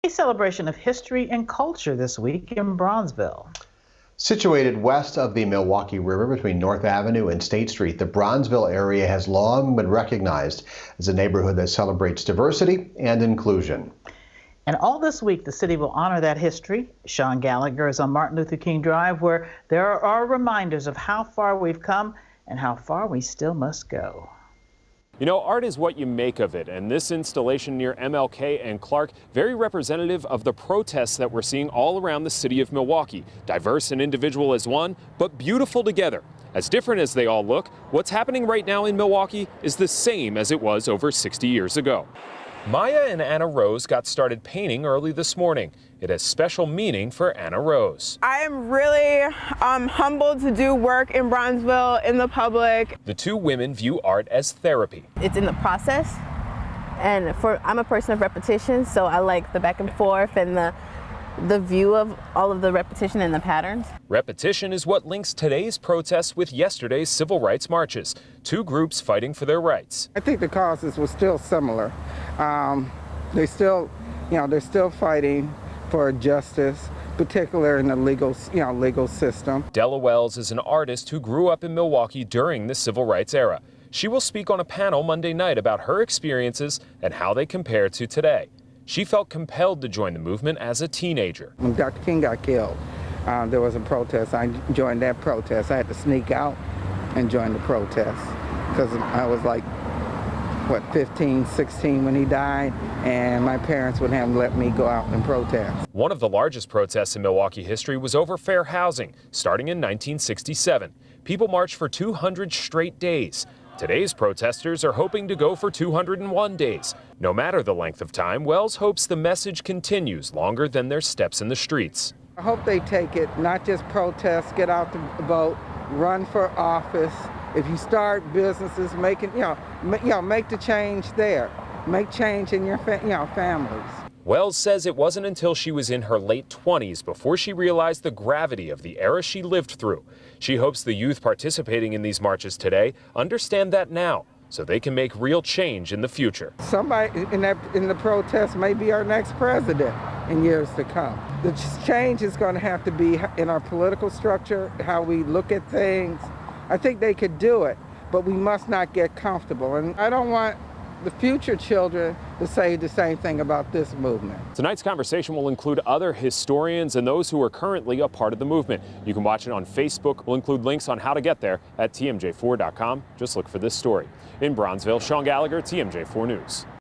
A celebration of history and culture this week in Bronzeville. Situated west of the Milwaukee River between North Avenue and State Street, the Bronzeville area has long been recognized as a neighborhood that celebrates diversity and inclusion. And all this week, the city will honor that history. Sean Gallagher is on Martin Luther King Drive, where there are reminders of how far we've come and how far we still must go. You know, art is what you make of it, and this installation near MLK and Clark, very representative of the protests that we're seeing all around the city of Milwaukee. Diverse and individual as one, but beautiful together. As different as they all look, what's happening right now in Milwaukee is the same as it was over 60 years ago. Maya and Anna Rose got started painting early this morning. It has special meaning for Anna Rose. I am really humbled to do work in Bronzeville in the public. The two women view art as therapy. It's in the process, and I'm a person of repetition, so I like the back and forth and the view of all of the repetition and the patterns. Repetition is what links today's protests with yesterday's civil rights marches. Two groups fighting for their rights. I think the causes were still similar. They're still fighting for justice, particularly in the legal system. Della Wells is an artist who grew up in Milwaukee during the civil rights era. She will speak on a panel Monday night about her experiences and how they compare to today. She felt compelled to join the movement as a teenager. When Dr. King got killed, there was a protest. I joined that protest. I had to sneak out and join the protest because I was like, 15, 16 when he died, and my parents wouldn't have let me go out and protest. One of the largest protests in Milwaukee history was over fair housing, starting in 1967. People marched for 200 straight days. Today's protesters are hoping to go for 201 days. No matter the length of time, Wells hopes the message continues longer than their steps in the streets. I hope they take it, not just protest, get out the vote, run for office. If you start businesses, make the change there. Make change in your families. Wells says it wasn't until she was in her late 20s before she realized the gravity of the era she lived through. She hopes the youth participating in these marches today understand that now, so they can make real change in the future. Somebody in the protest may be our next president in years to come. The change is going to have to be in our political structure, how we look at things. I think they could do it, but we must not get comfortable. And I don't want the future children to say the same thing about this movement. Tonight's conversation will include other historians and those who are currently a part of the movement. You can watch it on Facebook. We'll include links on how to get there at tmj4.com. Just look for this story. In Bronzeville, Sean Gallagher, TMJ4 News.